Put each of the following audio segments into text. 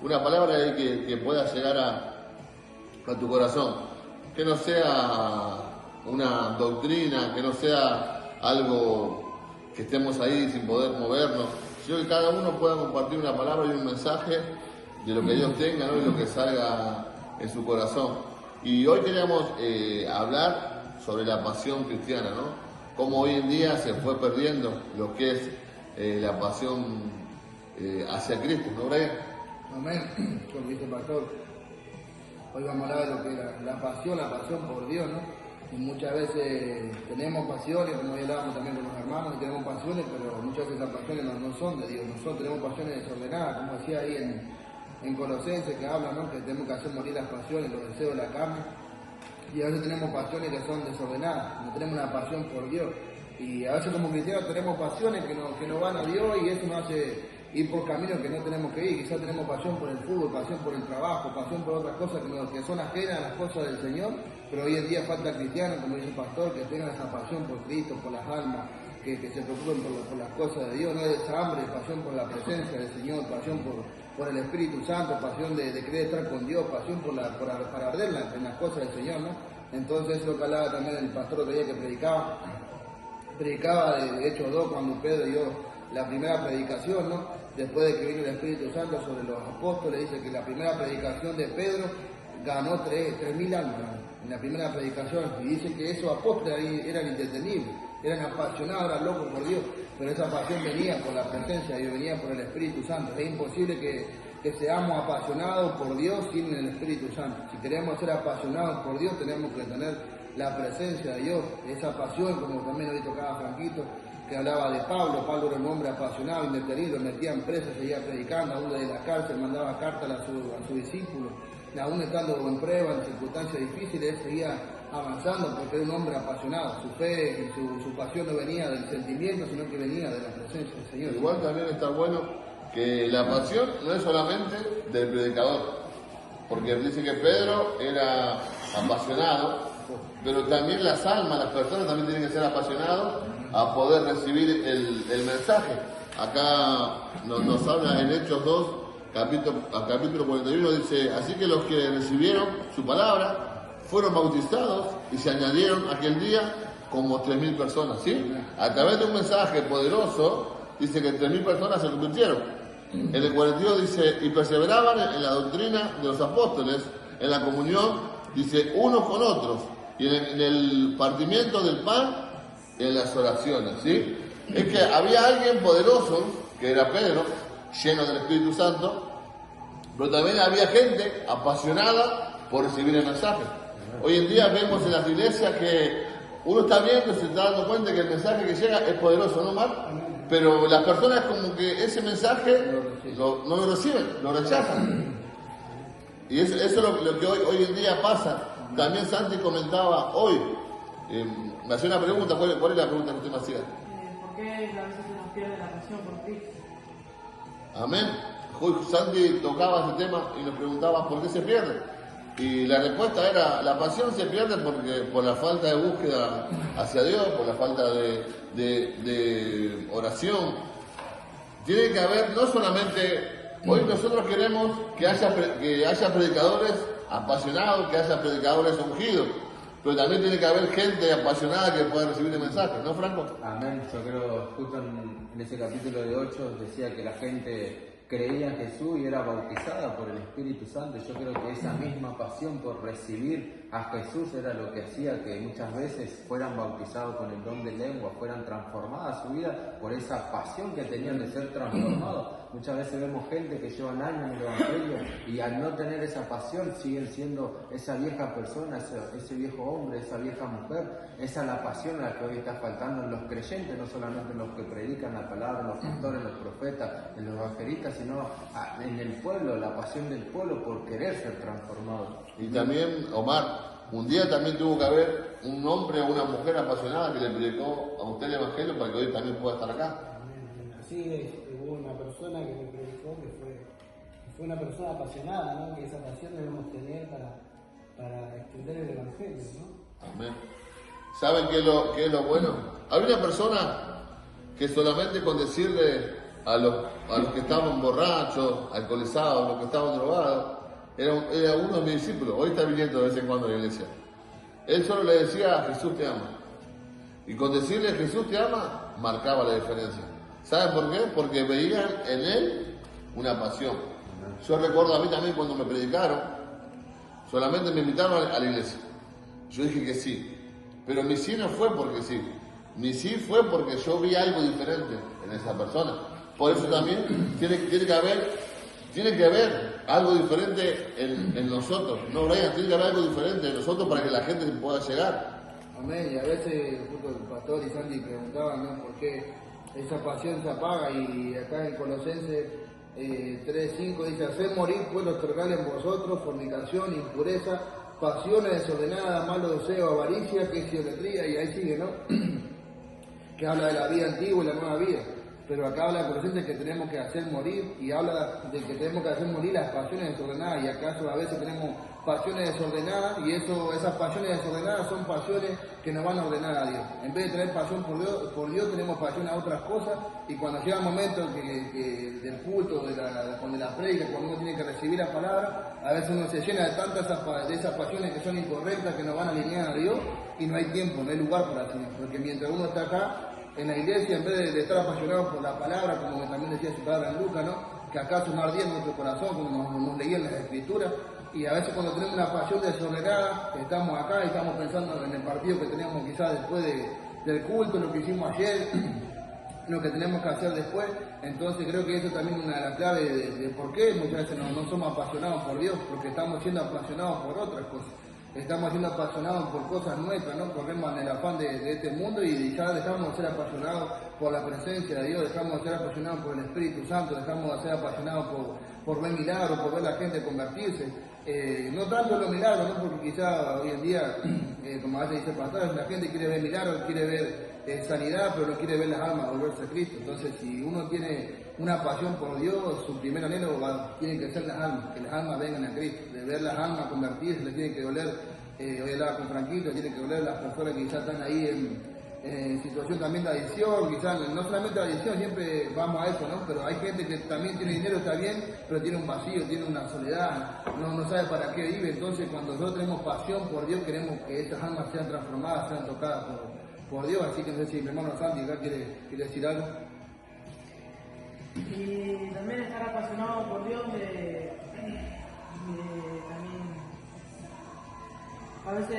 una palabra ahí que pueda llegar a tu corazón. Que no sea una doctrina, que no sea algo que estemos ahí sin poder movernos, sino que cada uno pueda compartir una palabra y un mensaje de lo que Dios tenga, ¿no? Y lo que salga en su corazón. Y hoy queríamos hablar sobre la pasión cristiana, ¿no? Cómo hoy en día se fue perdiendo lo que es la pasión hacia Cristo, ¿no, Brian? Amén, como dice el pastor. Hoy vamos a hablar de lo que es la pasión por Dios, ¿no? Y muchas veces tenemos pasiones, como ya hablábamos también con los hermanos, y tenemos pasiones, pero muchas veces esas pasiones no son de Dios. Nosotros tenemos pasiones desordenadas, como decía ahí en Colosenses, que habla, ¿no? Que tenemos que hacer morir las pasiones, los deseos de la carne. Y a veces tenemos pasiones que son desordenadas, no tenemos una pasión por Dios. Y a veces como cristianos tenemos pasiones que no van a Dios y eso nos hace ir por caminos que no tenemos que ir. Quizás tenemos pasión por el fútbol, pasión por el trabajo, pasión por otras cosas que son ajenas a las cosas del Señor, pero hoy en día falta cristianos, como dice el pastor, que tengan esa pasión por Cristo, por las almas, que se preocupen por las cosas de Dios, no esa hambre, pasión por la presencia del Señor, pasión por el Espíritu Santo, pasión de querer estar con Dios, pasión para arder en las cosas del Señor, ¿no? Entonces eso lo que hablaba también el pastor otro día que predicaba de Hechos 2 cuando Pedro dio la primera predicación, ¿no? Después de que vino el Espíritu Santo sobre los apóstoles, dice que la primera predicación de Pedro ganó 3.000 almas, ¿no? En la primera predicación, y dice que esos apóstoles eran indetenibles, eran apasionados, eran locos por Dios, pero esa pasión venía por la presencia de Dios, venía por el Espíritu Santo. Es imposible que seamos apasionados por Dios sin el Espíritu Santo. Si queremos ser apasionados por Dios, tenemos que tener la presencia de Dios, esa pasión, como también hoy tocaba Franquito, que hablaba de Pablo. Pablo era un hombre apasionado, indetenible, metía en preso, seguía predicando, aún desde la cárcel mandaba cartas a su discípulo, y aún estando en prueba, en circunstancias difíciles, él seguía avanzando porque era un hombre apasionado. Su fe y su pasión no venía del sentimiento, sino que venía de la presencia del Señor. Igual también está bueno que la pasión no es solamente del predicador, porque dice que Pedro era apasionado, pero también las almas, las personas también tienen que ser apasionados a poder recibir el mensaje. Acá nos habla en Hechos 2, capítulo 41, dice: así que los que recibieron su palabra fueron bautizados y se añadieron aquel día como 3.000 personas, ¿sí? A través de un mensaje poderoso, dice que 3.000 personas se convirtieron. En el 42 dice: y perseveraban en la doctrina de los apóstoles, en la comunión, dice, unos con otros, y en el partimiento del pan, en las oraciones, ¿sí? Es que había alguien poderoso, que era Pedro, lleno del Espíritu Santo, pero también había gente apasionada por recibir el mensaje. Hoy en día vemos en las iglesias que uno está viendo y se está dando cuenta que el mensaje que llega es poderoso, ¿no, Mar? Pero las personas como que ese mensaje no lo reciben, lo rechazan. Y eso es lo que hoy en día pasa. También Santi comentaba hoy, me hacía una pregunta. ¿Cuál es la pregunta que usted me hacía? ¿Por qué a veces se nos pierde la pasión por Cristo? Amén. Hoy Santi tocaba ese tema y nos preguntaba por qué se pierde. Y la respuesta era: la pasión se pierde por la falta de búsqueda hacia Dios, por la falta de oración. Tiene que haber no solamente, hoy nosotros queremos que haya predicadores apasionados, que haya predicadores ungidos, pero también tiene que haber gente apasionada que pueda recibir el mensaje, ¿no, Franco? Amén. Yo creo, justo en ese capítulo de 8 decía que la gente creía en Jesús y era bautizada por el Espíritu Santo. Yo creo que esa misma pasión por recibir a Jesús era lo que hacía que muchas veces fueran bautizados con el don de lengua, fueran transformadas su vida por esa pasión que tenían de ser transformados. Muchas veces vemos gente que llevan años en el Evangelio y al no tener esa pasión siguen siendo esa vieja persona, ese viejo hombre, esa vieja mujer. Esa es la pasión a la que hoy está faltando en los creyentes, no solamente en los que predican la palabra, en los pastores, en los profetas, en los evangelistas, sino en el pueblo, la pasión del pueblo por querer ser transformado. Y también, Omar, un día también tuvo que haber un hombre o una mujer apasionada que le predicó a usted el Evangelio para que hoy también pueda estar acá. Así es, hubo una persona que me predicó que fue una persona apasionada, ¿no? Que esa pasión debemos tener para extender el Evangelio, ¿no? Amén. ¿Saben qué es lo bueno? Hay una persona que solamente con decirle a los que estaban borrachos, alcoholizados, los que estaban drogados. Era uno de mis discípulos, hoy está viniendo de vez en cuando a la iglesia. Él solo le decía, Jesús te ama. Y con decirle Jesús te ama, marcaba la diferencia. ¿Saben por qué? Porque veían en él una pasión. Yo recuerdo a mí también cuando me predicaron, solamente me invitaron a la iglesia. Yo dije que sí. Pero mi sí no fue porque sí. Mi sí fue porque yo vi algo diferente en esa persona. Por eso también tiene que haber algo diferente en nosotros. No, Brian, tiene que haber algo diferente en nosotros para que la gente pueda llegar. Amén. Y a veces justo el pastor y Sandy preguntaban, ¿no? ¿Por qué esa pasión se apaga? Y acá en Colosenses 3:5 dice, hacer morir pues los terrenales en vosotros, fornicación, impureza, pasiones desordenadas, malo deseo, avaricia, que es idolatría, y ahí sigue, ¿no? Que habla de la vida antigua y la nueva vida. Pero acá habla de Colosenses que tenemos que hacer morir, y habla de que tenemos que hacer morir las pasiones desordenadas, y acaso a veces tenemos pasiones desordenadas, y esas pasiones desordenadas son pasiones que nos van a ordenar a Dios. En vez de tener pasión por Dios tenemos pasión a otras cosas, y cuando llega el momento del culto, de la prédica, cuando uno tiene que recibir la palabra, a veces uno se llena de tantas de esas pasiones que son incorrectas, que nos van a alinear a Dios, y no hay tiempo, no hay lugar para hacer, porque mientras uno está acá, en la iglesia, en vez de estar apasionado por la palabra, como también decía su palabra en Lucas, ¿no? Que acaso no ardía en nuestro corazón, como nos leían las escrituras, y a veces cuando tenemos una pasión desordenada, estamos acá y estamos pensando en el partido que tenemos quizás después del culto, lo que hicimos ayer, lo que tenemos que hacer después. Entonces creo que eso también es una de las claves de por qué muchas veces no somos apasionados por Dios, porque estamos siendo apasionados por otras cosas. Estamos siendo apasionados por cosas nuestras, ¿no? Corremos en el afán de este mundo y ya dejamos de ser apasionados por la presencia de Dios, dejamos de ser apasionados por el Espíritu Santo, dejamos de ser apasionados por ver milagros, por ver la gente convertirse. No tanto los milagros, ¿no? Porque quizá hoy en día, como a veces dice el pastor, la gente quiere ver milagros, quiere ver sanidad, pero no quiere ver las almas volverse a Cristo. Entonces, si uno tiene una pasión por Dios, su primer anhelo tiene que ser las almas, que las almas vengan a Cristo. De ver las almas convertirse, le tiene que doler, hoy hablaba con Franquito, tiene que doler las personas que quizás están ahí en situación también de adicción, quizás no solamente la adicción, siempre vamos a eso, ¿no? Pero hay gente que también tiene dinero, está bien, pero tiene un vacío, tiene una soledad, no sabe para qué vive. Entonces, cuando nosotros tenemos pasión por Dios, queremos que estas almas sean transformadas, sean tocadas por Dios. Así que no sé si mi hermano Santi acá quiere decir algo. Y también estar apasionado por Dios también a veces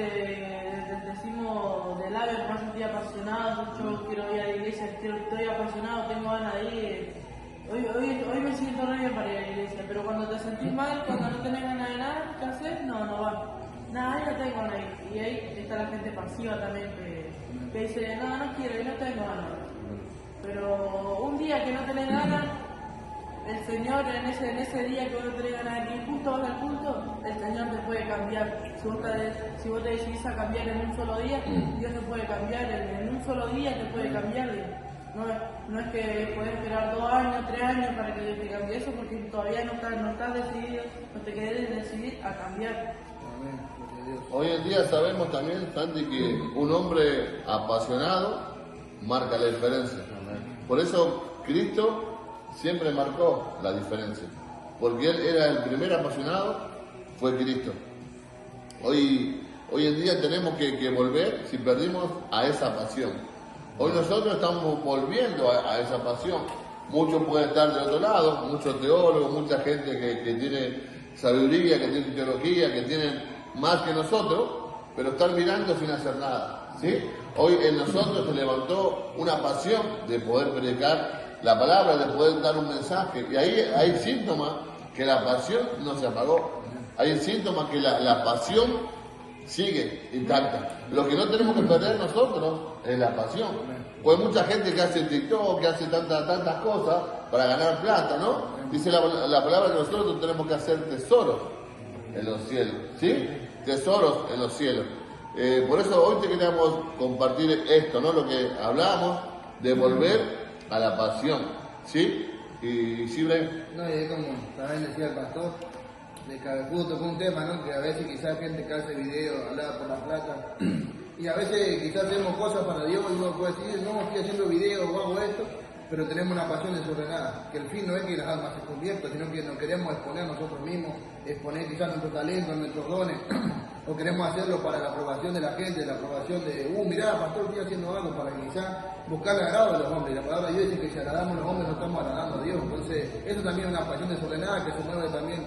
decimos de labio que no estoy apasionado, yo quiero ir a la iglesia, estoy apasionado, tengo ganas de ir. Hoy me siento re bien para ir a la iglesia, pero cuando te sentís mal, cuando no tenés ganas de nada, ¿qué haces? No va. Nada, ahí no tengo ganas de ir. Y ahí está la gente pasiva también que dice, no quiero y no tengo ganas. Pero un día que no tenés ganas, el Señor en ese día que vos no tenés ganas de ir justo vas al culto, el Señor te puede cambiar. Si vos te decidís a cambiar en un solo día, Dios te puede cambiar, en un solo día te puede cambiar. No es que podés esperar 2 años, 3 años para que Dios te cambie eso, porque todavía no estás decidido, no te querés decidir a cambiar. Hoy en día sabemos también, Santi, que un hombre apasionado marca la diferencia. Por eso Cristo siempre marcó la diferencia, porque Él era el primer apasionado, fue Cristo. Hoy en día tenemos que volver, si perdimos, a esa pasión. Hoy nosotros estamos volviendo a esa pasión. Muchos pueden estar de otro lado, muchos teólogos, mucha gente que tiene sabiduría, que tiene teología, que tienen más que nosotros, pero están mirando sin hacer nada, ¿sí? Hoy en nosotros se levantó una pasión de poder predicar la palabra, de poder dar un mensaje, y ahí hay síntomas que la pasión no se apagó, hay síntomas que la pasión sigue intacta. Lo que no tenemos que perder nosotros es la pasión. Pues mucha gente que hace TikTok, que hace tantas cosas para ganar plata, ¿no? Dice la palabra que nosotros tenemos que hacer tesoros en los cielos, ¿sí? Tesoros en los cielos. Por eso hoy te queríamos compartir esto, ¿no? Lo que hablamos de volver a la pasión, ¿sí? Y sí, Brian. No, y es como también decía el pastor, de que justo fue un tema, ¿no? Que a veces quizás gente que hace video hablaba por la plata, y a veces quizás hacemos cosas para Dios y uno puede decir, no, estoy haciendo video o hago esto, pero tenemos una pasión desordenada, que el fin no es que las almas se conviertan, sino que nos queremos exponer nosotros mismos, exponer quizás nuestros talentos, nuestros dones, o queremos hacerlo para la aprobación de la gente, la aprobación de, mirá, pastor, estoy haciendo algo para quizás buscar el agrado de los hombres. La palabra de Dios dice que si agradamos a los hombres no estamos agradando a Dios. Entonces, eso también es una pasión desordenada que se mueve también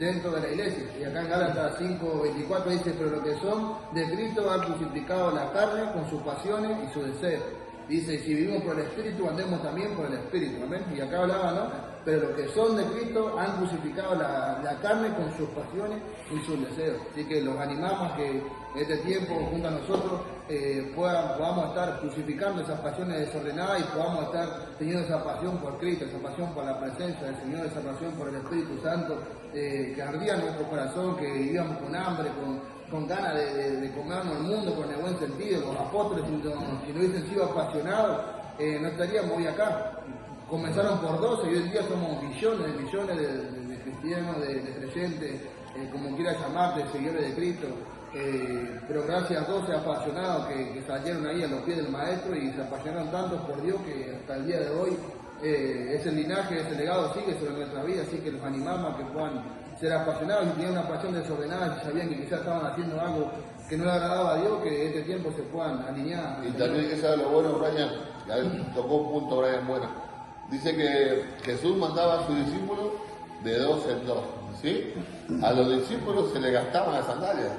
dentro de la iglesia. Y acá en Gálatas 5:24 dice, pero los que son de Cristo han crucificado la carne con sus pasiones y sus deseos. Dice, si vivimos por el Espíritu, andemos también por el Espíritu. Amén. Y acá hablaba, ¿no? Pero los que son de Cristo han crucificado la carne con sus pasiones y sus deseos. Así que los animamos a que este tiempo, junto a nosotros, podamos estar crucificando esas pasiones desordenadas y podamos estar teniendo esa pasión por Cristo, esa pasión por la presencia del Señor, esa pasión por el Espíritu Santo, que ardía en nuestro corazón, que vivíamos con hambre, con ganas de comernos el mundo con el buen sentido. Los apóstoles, si no hubiesen sido apasionados, no estaríamos hoy acá. Comenzaron por 12 y hoy en día somos millones de cristianos, de creyentes, como quieras llamarte, seguidores de Cristo. Pero gracias a 12 apasionados que salieron ahí a los pies del Maestro y se apasionaron tanto por Dios que hasta el día de hoy ese linaje, ese legado sigue sobre nuestra vida. Así que los animamos a que puedan ser apasionados y tenían una pasión desordenada, si sabían que quizás estaban haciendo algo que no le agradaba a Dios, que este tiempo se puedan alinear. Y también que sabe lo bueno, Brian, tocó un punto, Brian, bueno. Dice que Jesús mandaba a sus discípulos de 2 en 2, ¿sí? A los discípulos se les gastaban las sandalias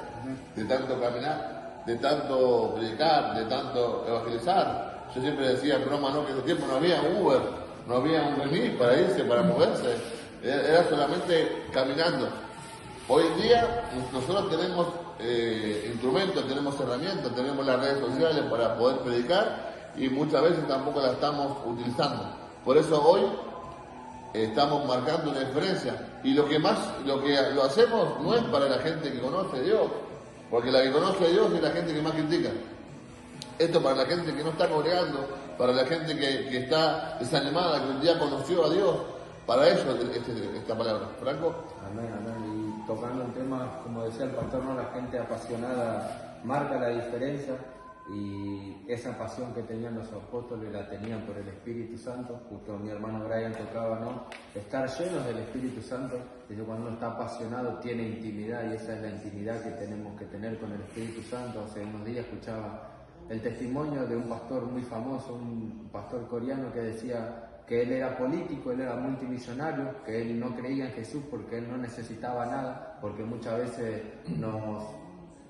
de tanto caminar, de tanto predicar, de tanto evangelizar. Yo siempre decía, broma, no, que en ese tiempo no había Uber, no había un remis para irse, para moverse, era solamente caminando. Hoy en día nosotros tenemos instrumentos, tenemos herramientas, tenemos las redes sociales para poder predicar y muchas veces tampoco las estamos utilizando. Por eso hoy estamos marcando una diferencia y lo que lo hacemos no es para la gente que conoce a Dios, porque la que conoce a Dios es la gente que más critica. Esto para la gente que no está congregando, para la gente que está desanimada, que un día conoció a Dios, para eso esta palabra. Franco. Amén, amén. Y tocando el tema, como decía el pastor, ¿no? La gente apasionada marca la diferencia. Y esa pasión que tenían los apóstoles la tenían por el Espíritu Santo. Justo mi hermano Brian tocaba, ¿no? Estar llenos del Espíritu Santo. Desde cuando uno está apasionado tiene intimidad y esa es la intimidad que tenemos que tener con el Espíritu Santo. Hace unos días escuchaba el testimonio de un pastor muy famoso, un pastor coreano que decía que él era político, él era multimillonario, que él no creía en Jesús porque él no necesitaba nada, porque muchas veces nos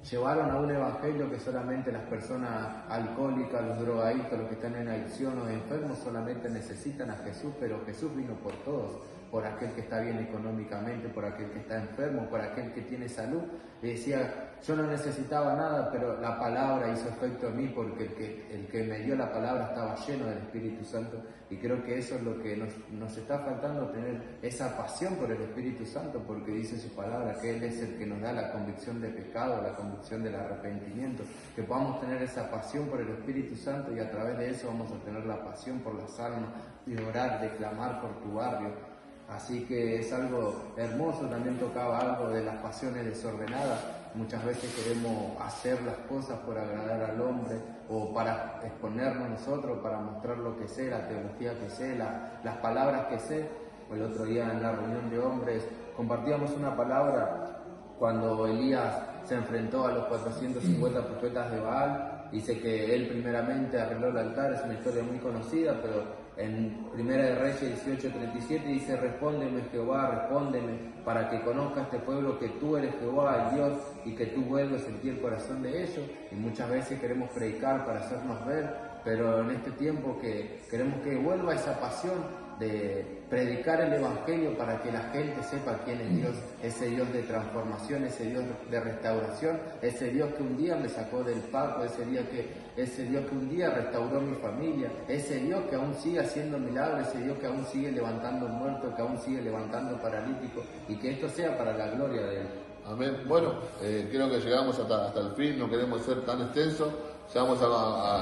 llevaron a un evangelio que solamente las personas alcohólicas, los drogadictos, los que están en adicción o enfermos solamente necesitan a Jesús, pero Jesús vino por todos, por aquel que está bien económicamente, por aquel que está enfermo, por aquel que tiene salud. Y decía, yo no necesitaba nada, pero la palabra hizo efecto en mí porque el que me dio la palabra estaba lleno del Espíritu Santo. Y creo que eso es lo que nos está faltando, tener esa pasión por el Espíritu Santo, porque dice su palabra que Él es el que nos da la convicción de pecado, la convicción del arrepentimiento, que podamos tener esa pasión por el Espíritu Santo y a través de eso vamos a tener la pasión por las almas, y orar, de clamar por tu barrio. Así que es algo hermoso. También tocaba algo de las pasiones desordenadas. Muchas veces queremos hacer las cosas por agradar al hombre o para exponernos nosotros, para mostrar lo que sé, la teología que sé, las palabras que sé. El otro día en la reunión de hombres compartíamos una palabra cuando Elías se enfrentó a los 450 profetas de Baal. Dice que él primeramente arregló el altar, es una historia muy conocida, pero en Primera de Reyes 18:37 dice: respóndeme Jehová, respóndeme, para que conozca este pueblo que tú eres Jehová, el Dios, y que tú vuelves en ti el corazón de ellos. Y muchas veces queremos predicar para hacernos ver, pero en este tiempo que queremos que vuelva esa pasión de predicar el Evangelio para que la gente sepa quién es Dios, ese Dios de transformación, ese Dios de restauración, ese Dios que un día me sacó del paco, ese Dios que un día restauró mi familia, ese Dios que aún sigue haciendo milagros, ese Dios que aún sigue levantando muertos, que aún sigue levantando paralíticos, y que esto sea para la gloria de Él. Amén. Bueno, creo que llegamos hasta el fin, no queremos ser tan extensos, ya vamos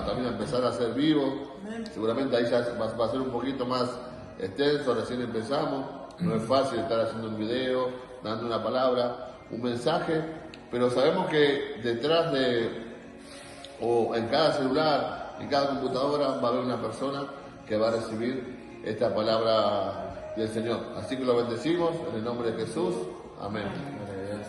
también a empezar a ser vivos. Seguramente ahí ya va a ser un poquito más extenso, recién empezamos, no es fácil estar haciendo un video, dando una palabra, un mensaje, pero sabemos que detrás o en cada celular, en cada computadora va a haber una persona que va a recibir esta palabra del Señor. Así que lo bendecimos en el nombre de Jesús. Amén. Gloria a Dios.